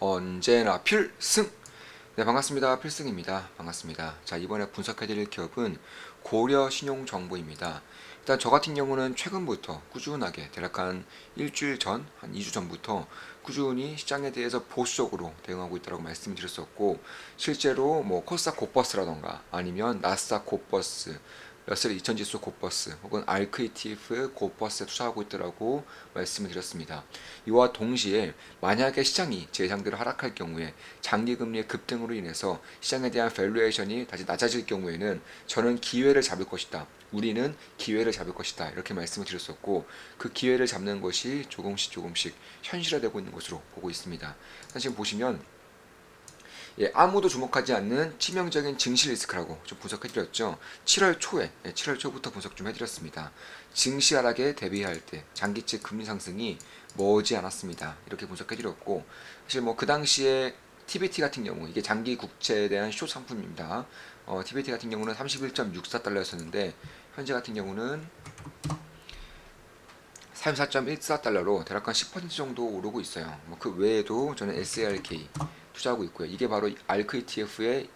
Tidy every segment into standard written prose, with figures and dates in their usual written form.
언제나 필승! 네, 반갑습니다. 필승입니다. 반갑습니다. 자, 이번에 분석해드릴 기업은 고려신용정보입니다. 일단 저 같은 경우는 최근부터 꾸준하게 대략 한 일주일 전, 한 2주 전부터 꾸준히 시장에 대해서 보수적으로 대응하고 있다고 말씀드렸었고, 실제로 뭐 코스닥 곧버스라던가 아니면 나스닥 곧버스, 러셀 2000지수 곧버스 혹은 알크 ETF 곧버스에 투자하고 있더라고 말씀을 드렸습니다. 이와 동시에 만약에 시장이 제 예상대로 하락할 경우에 장기금리의 급등으로 인해서 시장에 대한 밸류에이션이 다시 낮아질 경우에는 저는 기회를 잡을 것이다. 우리는 기회를 잡을 것이다. 이렇게 말씀을 드렸었고, 그 기회를 잡는 것이 조금씩 현실화되고 있는 것으로 보고 있습니다. 사실 보시면 아무도 주목하지 않는 치명적인 증시 리스크라고 좀 분석해드렸죠. 7월 초에, 7월 초부터 분석 좀 해드렸습니다. 증시 하락에 대비할 때 장기채 금리 상승이 머지 않았습니다. 이렇게 분석해드렸고, 사실 뭐 그 당시에 TBT 같은 경우, 이게 장기 국채에 대한 숏 상품입니다. TBT 같은 경우는 31.64달러였었는데, 현재 같은 경우는 34.14달러로 대략 한 10% 정도 오르고 있어요. 뭐 그 외에도 저는 SARK 투자하고 있고요. 이게 바로 알크 ETF의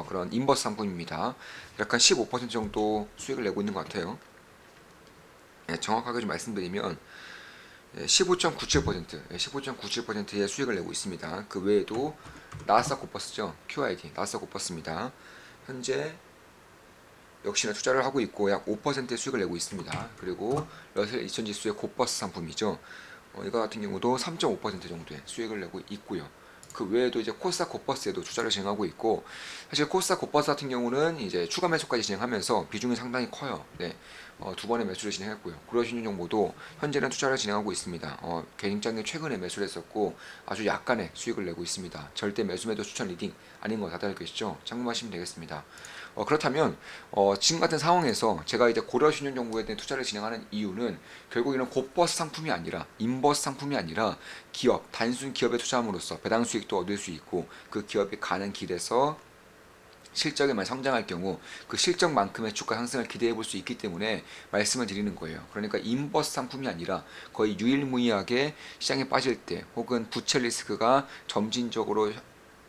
그런 인버스 상품입니다. 약간 15% 정도 수익을 내고 있는 것 같아요. 정확하게 좀 말씀드리면 15.97%, 15.97%의 수익을 내고 있습니다. 그 외에도 나스닥 곧버스죠. QID, 나스닥 곧버스입니다. 현재 역시나 투자를 하고 있고 약 5%의 수익을 내고 있습니다. 그리고 러셀 2000지수의 곧버스 상품이죠. 이거 같은 경우도 3.5% 정도의 수익을 내고 있고요. 그 외에도 이제 코스닥 곧버스에도 투자를 진행하고 있고, 사실 코스닥 곧버스 같은 경우는 이제 추가 매수까지 진행하면서 비중이 상당히 커요. 네, 두 번의 매수를 진행했고요. 고려신용정보도 현재는 투자를 진행하고 있습니다. 개인 입장에 최근에 매수를 했었고 아주 약간의 수익을 내고 있습니다. 절대 매수 매도 추천 리딩 아닌 거 다들 알고 계시죠? 참고하시면 되겠습니다. 그렇다면 지금 같은 상황에서 제가 이제 고려신용정보에 대한 투자를 진행하는 이유는 결국 이런 곧버스 상품이 아니라 인버스 상품이 아니라 기업, 단순 기업에 투자함으로써 배당 수익도 얻을 수 있고 그 기업이 가는 길에서 실적에만 성장할 경우 그 실적만큼의 주가 상승을 기대해 볼 수 있기 때문에 말씀을 드리는 거예요. 그러니까 인버스 상품이 아니라 거의 유일무이하게 시장에 빠질 때 혹은 부채 리스크가 점진적으로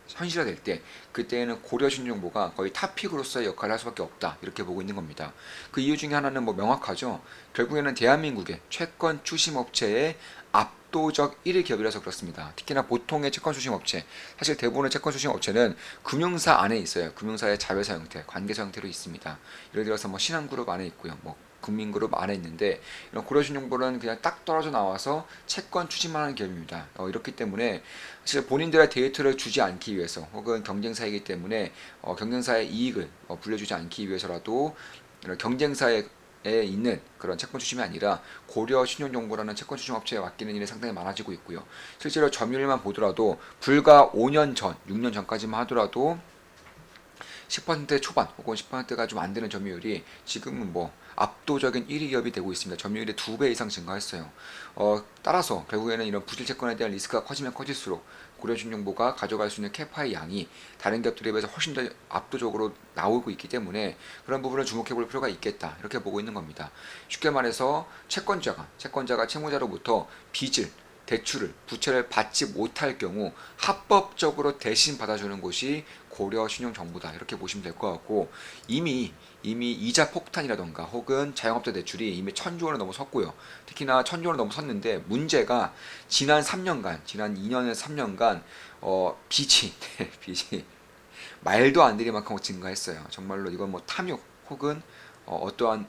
현실화될 때 그때에는 고려신용정보가 거의 탑픽으로서의 역할을 할 수밖에 없다 이렇게 보고 있는 겁니다. 그 이유 중에 하나는 뭐 명확하죠. 결국에는 대한민국의 채권 추심업체의 압도적 1위 기업이라서 그렇습니다. 특히나 보통의 채권 추심업체, 사실 대부분의 채권 추심업체는 금융사 안에 있어요. 금융사의 자회사 형태, 관계사 형태로 있습니다. 예를 들어서 뭐 신한그룹 안에 있고요. 뭐 국민그룹 안에 있는데 이런 고려신용보는 그냥 딱 떨어져 나와서 채권 추진하는 기업입니다. 이렇기 때문에 사실 본인들의 데이터를 주지 않기 위해서 혹은 경쟁사이기 때문에 경쟁사의 이익을 불려주지 않기 위해서라도 이런 경쟁사에 있는 그런 채권 추심이 아니라 고려 신용정보라는 채권 추심 업체에 맡기는 일이 상당히 많아지고 있고요. 실제로 점유율만 보더라도 불과 5년 전, 6년 전까지만 하더라도 10% 초반 혹은 10%가 좀 안 되는 점유율이 지금은 뭐 압도적인 1위 기업이 되고 있습니다. 점유율이 2배 이상 증가했어요. 따라서 결국에는 이런 부실 채권에 대한 리스크가 커지면 커질수록 고려신용보가 가져갈 수 있는 캐파의 양이 다른 기업들에 비해서 훨씬 더 압도적으로 나오고 있기 때문에 그런 부분을 주목해 볼 필요가 있겠다 이렇게 보고 있는 겁니다. 쉽게 말해서 채권자가 채무자로부터 빚을 대출을 부채를 받지 못할 경우 합법적으로 대신 받아주는 곳이 고려신용정보다 이렇게 보시면 될 것 같고, 이미 이자 폭탄이라던가 혹은 자영업자 대출이 이미 1,000조 원을 넘어섰고요. 특히나 1,000조 원을 넘어섰는데 문제가 지난 3년간, 지난 2년에서 3년간 빚이 말도 안 되게 만큼 증가했어요. 정말로 이건 뭐 탐욕 혹은 어떠한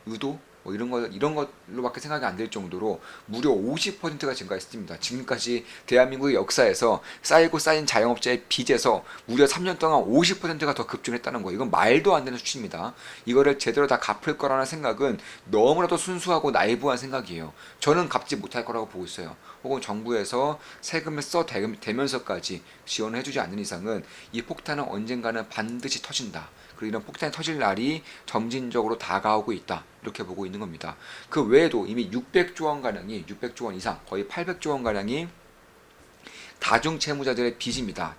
의도 뭐 이런 걸로밖에 생각이 안 될 정도로 무려 50%가 증가했습니다. 지금까지 대한민국의 역사에서 쌓이고 쌓인 자영업자의 빚에서 무려 3년 동안 50%가 더 급증했다는 거예요. 이건 말도 안 되는 수치입니다. 이거를 제대로 다 갚을 거라는 생각은 너무나도 순수하고 나이브한 생각이에요. 저는 갚지 못할 거라고 보고 있어요. 혹은 정부에서 세금을 써대면서까지 지원을 해주지 않는 이상은 이 폭탄은 언젠가는 반드시 터진다. 그리고 이런 폭탄이 터질 날이 점진적으로 다가오고 있다. 이렇게 보고 있는 겁니다. 그 외에도 이미 600조 원 가량이 600조 원 이상 거의 800조 원 가량이 다중채무자들의 빚입니다.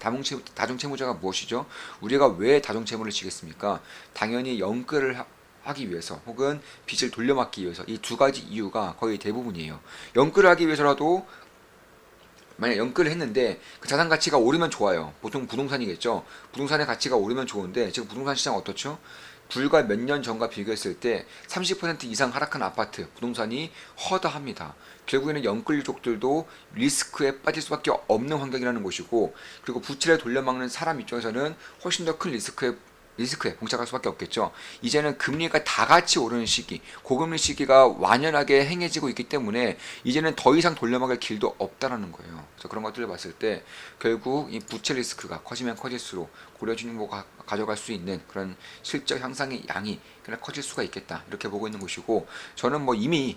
다중채무자가 무엇이죠? 우리가 왜 다중채무를 지겠습니까? 당연히 연끌을 하기 위해서 혹은 빚을 돌려막기 위해서 이 두 가지 이유가 거의 대부분이에요. 연끌을 하기 위해서라도 만약 연끌을 했는데 그 자산 가치가 오르면 좋아요. 보통 부동산이겠죠. 부동산의 가치가 오르면 좋은데 지금 부동산 시장 어떻죠? 불과 몇 년 전과 비교했을 때 30% 이상 하락한 아파트, 부동산이 허다합니다. 결국에는 연끌족들도 리스크에 빠질 수밖에 없는 환경이라는 것이고, 그리고 부채를 돌려막는 사람 입장에서는 훨씬 더 큰 리스크에 봉착할 수밖에 없겠죠. 이제는 금리가 다 같이 오르는 시기, 고금리 시기가 완연하게 행해지고 있기 때문에 이제는 더 이상 돌려막을 길도 없다라는 거예요. 그래서 그런 것들을 봤을 때 결국 이 부채 리스크가 커지면 커질수록 고려준용보가 가져갈 수 있는 그런 실적 향상의 양이 그냥 커질 수가 있겠다, 이렇게 보고 있는 것이고, 저는 뭐 이미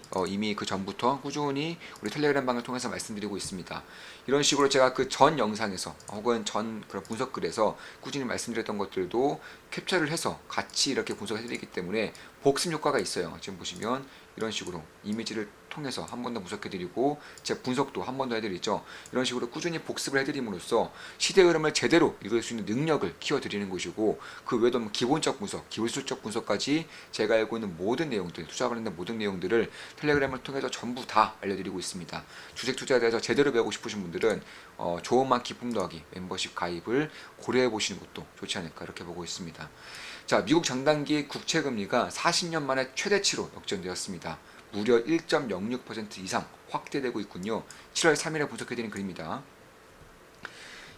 그 전부터 꾸준히 우리 텔레그램 방을 통해서 말씀드리고 있습니다. 이런 식으로 제가 그 전 영상에서 혹은 전 그런 분석글에서 꾸준히 말씀드렸던 것들도 캡처를 해서 같이 이렇게 분석해 드리기 때문에 복습 효과가 있어요. 지금 보시면 이런 식으로 이미지를 통해서 한 번 더 분석해 드리고 제 분석도 한 번 더 해드리죠. 이런 식으로 꾸준히 복습을 해드림으로써 시대 흐름을 제대로 읽을 수 있는 능력을 키워드리는 것이고, 그 외에도 기본적 분석, 기술적 분석까지 제가 알고 있는 모든 내용들, 투자 관련된 모든 내용들을 텔레그램을 통해서 전부 다 알려드리고 있습니다. 주식 투자에 대해서 제대로 배우고 싶으신 분들은 조금만 기쁨 더하기 멤버십 가입을 고려해 보시는 것도 좋지 않을까, 이렇게 보고 있습니다. 자, 미국 장단기 국채금리가 40년 만에 최대치로 역전되었습니다. 무려 1.06% 이상 확대되고 있군요. 7월 3일에 분석해드린 글입니다.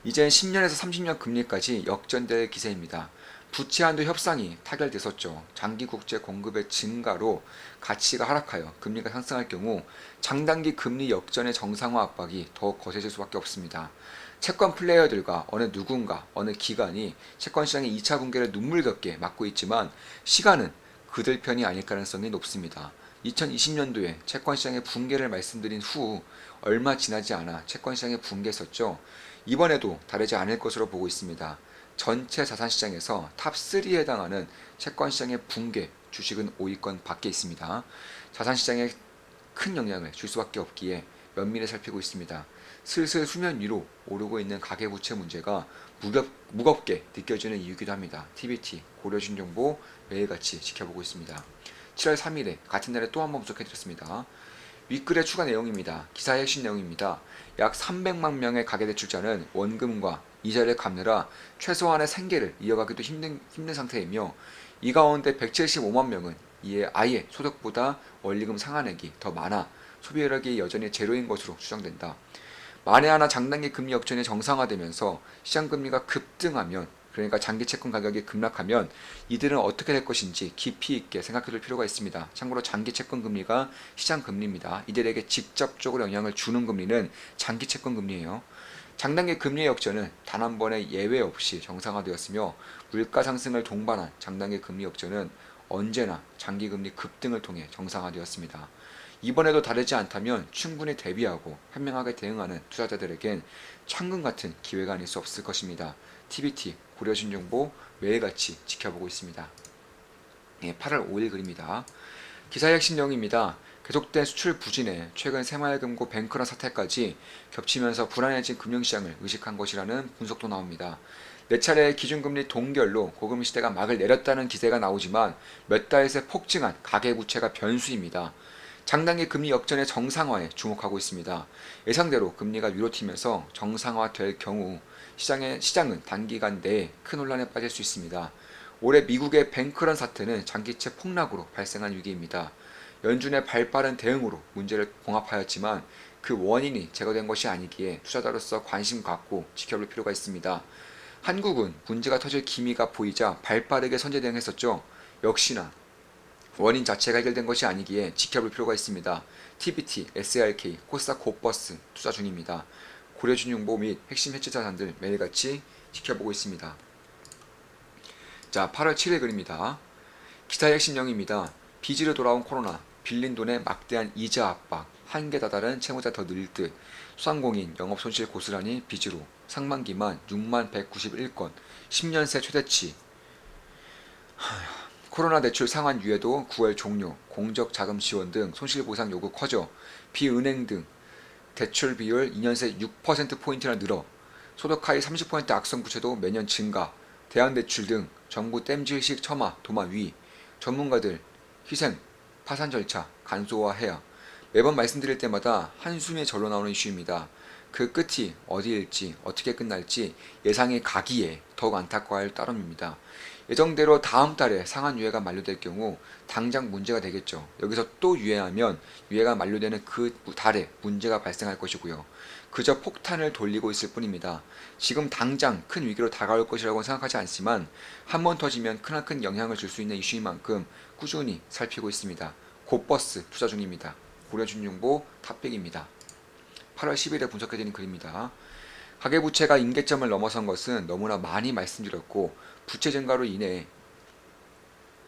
이젠 10년에서 30년 금리까지 역전될 기세입니다. 부채 한도 협상이 타결됐었죠. 장기 국채 공급의 증가로 가치가 하락하여 금리가 상승할 경우 장단기 금리 역전의 정상화 압박이 더 거세질 수밖에 없습니다. 채권 플레이어들과 어느 누군가, 어느 기관이 채권 시장의 2차 붕괴를 눈물겹게 막고 있지만 시간은 그들 편이 아닐 가능성이 높습니다. 2020년도에 채권 시장의 붕괴를 말씀드린 후 얼마 지나지 않아 채권 시장의 붕괴했었죠. 이번에도 다르지 않을 것으로 보고 있습니다. 전체 자산시장에서 탑3에 해당하는 채권시장의 붕괴 주식은 5위권 밖에 있습니다. 자산시장에 큰 영향을 줄 수밖에 없기에 면밀히 살피고 있습니다. 슬슬 수면 위로 오르고 있는 가계부채 문제가 무겁게 느껴지는 이유이기도 합니다. TBT, 고려신정보 매일같이 지켜보고 있습니다. 7월 3일에 같은 날에 또 한번 분석해드렸습니다. 윗글의 추가 내용입니다. 기사의 핵심 내용입니다. 약 300만 명의 가계대출자는 원금과 이자를 갚느라 최소한의 생계를 이어가기도 힘든 상태이며, 이 가운데 175만 명은 이에 아예 소득보다 원리금 상환액이 더 많아 소비력이 여전히 제로인 것으로 추정된다. 만에 하나 장단기 금리 역전이 정상화되면서 시장금리가 급등하면, 그러니까 장기 채권 가격이 급락하면 이들은 어떻게 될 것인지 깊이 있게 생각해볼 필요가 있습니다. 참고로 장기 채권 금리가 시장 금리입니다. 이들에게 직접적으로 영향을 주는 금리는 장기 채권 금리예요. 장단기 금리 역전은 단 한 번의 예외 없이 정상화되었으며, 물가 상승을 동반한 장단기 금리 역전은 언제나 장기 금리 급등을 통해 정상화되었습니다. 이번에도 다르지 않다면 충분히 대비하고 현명하게 대응하는 투자자들에겐 천금 같은 기회가 아닐 수 없을 것입니다. TBT 고려신정보 매일같이 지켜보고 있습니다. 8월 5일 글입니다. 기사의 핵심 내용입니다. 계속된 수출 부진에 최근 새마을금고 뱅크런 사태까지 겹치면서 불안해진 금융시장을 의식한 것이라는 분석도 나옵니다. 4차례의 기준금리 동결로 고금리 시대가 막을 내렸다는 기세가 나오지만 몇 달 새 폭증한 가계부채가 변수입니다. 장단기 금리 역전의 정상화에 주목하고 있습니다. 예상대로 금리가 위로 튀면서 정상화될 경우 시장은 단기간 내에 큰 혼란에 빠질 수 있습니다. 올해 미국의 뱅크런 사태는 장기채 폭락으로 발생한 위기입니다. 연준의 발빠른 대응으로 문제를 봉합하였지만 그 원인이 제거된 것이 아니기에 투자자로서 관심 갖고 지켜볼 필요가 있습니다. 한국은 문제가 터질 기미가 보이자 발빠르게 선제 대응했었죠. 역시나 원인 자체가 해결된 것이 아니기에 지켜볼 필요가 있습니다. TBT, SARK, 코스닥 고버스 투자 중입니다. 고려준용보 및 핵심 해치 자산들 매일같이 지켜보고 있습니다. 자, 8월 7일 글입니다. 기사의 핵심 내용입니다. 빚으로 돌아온 코로나, 빌린 돈의 막대한 이자 압박, 한계 다다른 채무자 더 늘 듯, 소상공인 영업손실 고스란히 빚으로, 상반기만 6만 191건, 10년 새 최대치. 코로나 대출 상환 유예도 9월 종료, 공적 자금 지원 등 손실보상 요구 커져, 비은행 등 대출 비율 2년 새 6%포인트나 늘어, 소득 하위 30% 악성 부채도 매년 증가, 대안대출 등 정부 땜질식 처마, 도마 위, 전문가들 희생, 파산 절차 간소화해야 매번 말씀드릴 때마다 한숨이 절로 나오는 이슈입니다. 그 끝이 어디일지 어떻게 끝날지 예상이 가기에 더욱 안타까워할 따름입니다. 예정대로 다음 달에 상한 유예가 만료될 경우 당장 문제가 되겠죠. 여기서 또 유예하면 유예가 만료되는 그 달에 문제가 발생할 것이고요. 그저 폭탄을 돌리고 있을 뿐입니다. 지금 당장 큰 위기로 다가올 것이라고 생각하지 않지만 한 번 터지면 크나큰 영향을 줄 수 있는 이슈인 만큼 꾸준히 살피고 있습니다. 곧버스 투자 중입니다. 고려준중보 탑픽입니다. 8월 10일에 분석해드린 글입니다. 가계부채가 임계점을 넘어선 것은 너무나 많이 말씀드렸고 부채 증가로 인해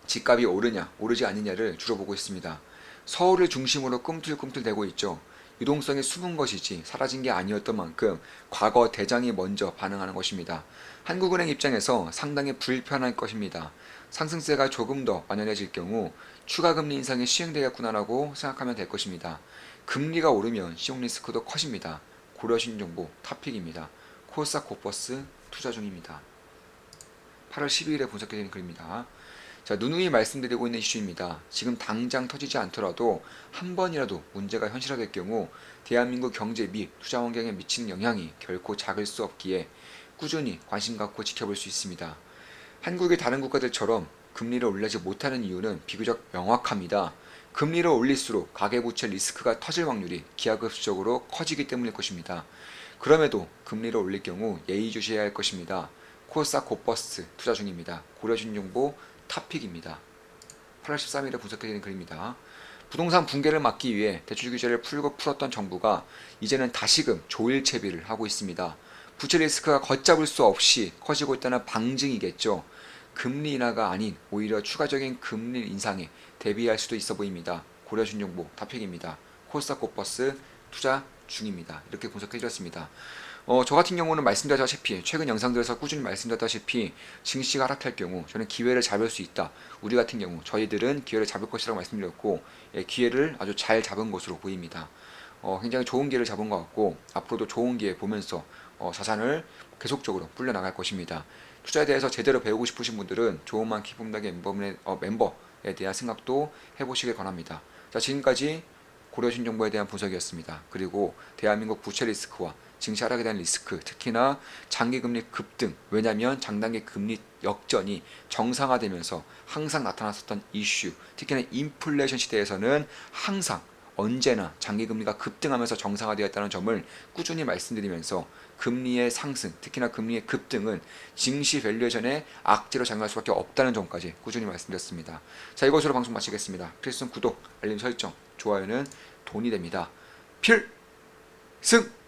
집값이 오르냐 오르지 않느냐를 주로 보고 있습니다. 서울을 중심으로 꿈틀꿈틀대고 있죠. 유동성이 숨은 것이지 사라진 게 아니었던 만큼 과거 대장이 먼저 반응하는 것입니다. 한국은행 입장에서 상당히 불편할 것입니다. 상승세가 조금 더 완연해질 경우 추가 금리 인상이 시행되겠구나라고 생각하면 될 것입니다. 금리가 오르면 시용 리스크도 커집니다. 고려신정보 탑픽입니다. 코스닥 곧버스 투자 중입니다. 8월 12일에 분석해드린 글입니다. 자, 누누이 말씀드리고 있는 이슈입니다. 지금 당장 터지지 않더라도 한 번이라도 문제가 현실화될 경우 대한민국 경제 및 투자 환경에 미치는 영향이 결코 작을 수 없기에 꾸준히 관심 갖고 지켜볼 수 있습니다. 한국의 다른 국가들처럼 금리를 올리지 못하는 이유는 비교적 명확합니다. 금리를 올릴수록 가계부채 리스크가 터질 확률이 기하급수적으로 커지기 때문일 것입니다. 그럼에도 금리를 올릴 경우 예의주시해야 할 것입니다. 코스닥 곧버스 투자 중입니다. 고려신정보 탑픽입니다. 8월 13일에 분석해드린 글입니다. 부동산 붕괴를 막기 위해 대출 규제를 풀었던 정부가 이제는 다시금 조일 채비를 하고 있습니다. 부채 리스크가 걷잡을 수 없이 커지고 있다는 방증이겠죠. 금리 인하가 아닌 오히려 추가적인 금리 인상에 대비할 수도 있어 보입니다. 고려신정보 탑픽입니다. 코스닥 곧버스 투자 중입니다. 이렇게 분석해드렸습니다. 저 같은 경우는 말씀드렸다시피 최근 영상들에서 꾸준히 말씀드렸다시피 증시가 하락할 경우 저는 기회를 잡을 수 있다. 우리 같은 경우 저희들은 기회를 잡을 것이라고 말씀드렸고 기회를 아주 잘 잡은 것으로 보입니다. 굉장히 좋은 기회를 잡은 것 같고 앞으로도 좋은 기회 보면서 자산을 계속적으로 불려나갈 것입니다. 투자에 대해서 제대로 배우고 싶으신 분들은 좋은만 기품닥의 멤버에 대한 생각도 해보시길 바랍니다. 자, 지금까지 고려신정보에 대한 분석이었습니다. 그리고 대한민국 부채 리스크와 증시 하락에 대한 리스크, 특히나 장기금리 급등, 왜냐하면 장단기 금리 역전이 정상화되면서 항상 나타났었던 이슈, 특히나 인플레이션 시대에서는 항상 언제나 장기금리가 급등하면서 정상화되었다는 점을 꾸준히 말씀드리면서 금리의 상승, 특히나 금리의 급등은 증시 밸류에이션의 악재로 작용할 수밖에 없다는 점까지 꾸준히 말씀드렸습니다. 자, 이것으로 방송 마치겠습니다. 필승 구독, 알림 설정, 좋아요는 돈이 됩니다. 필승!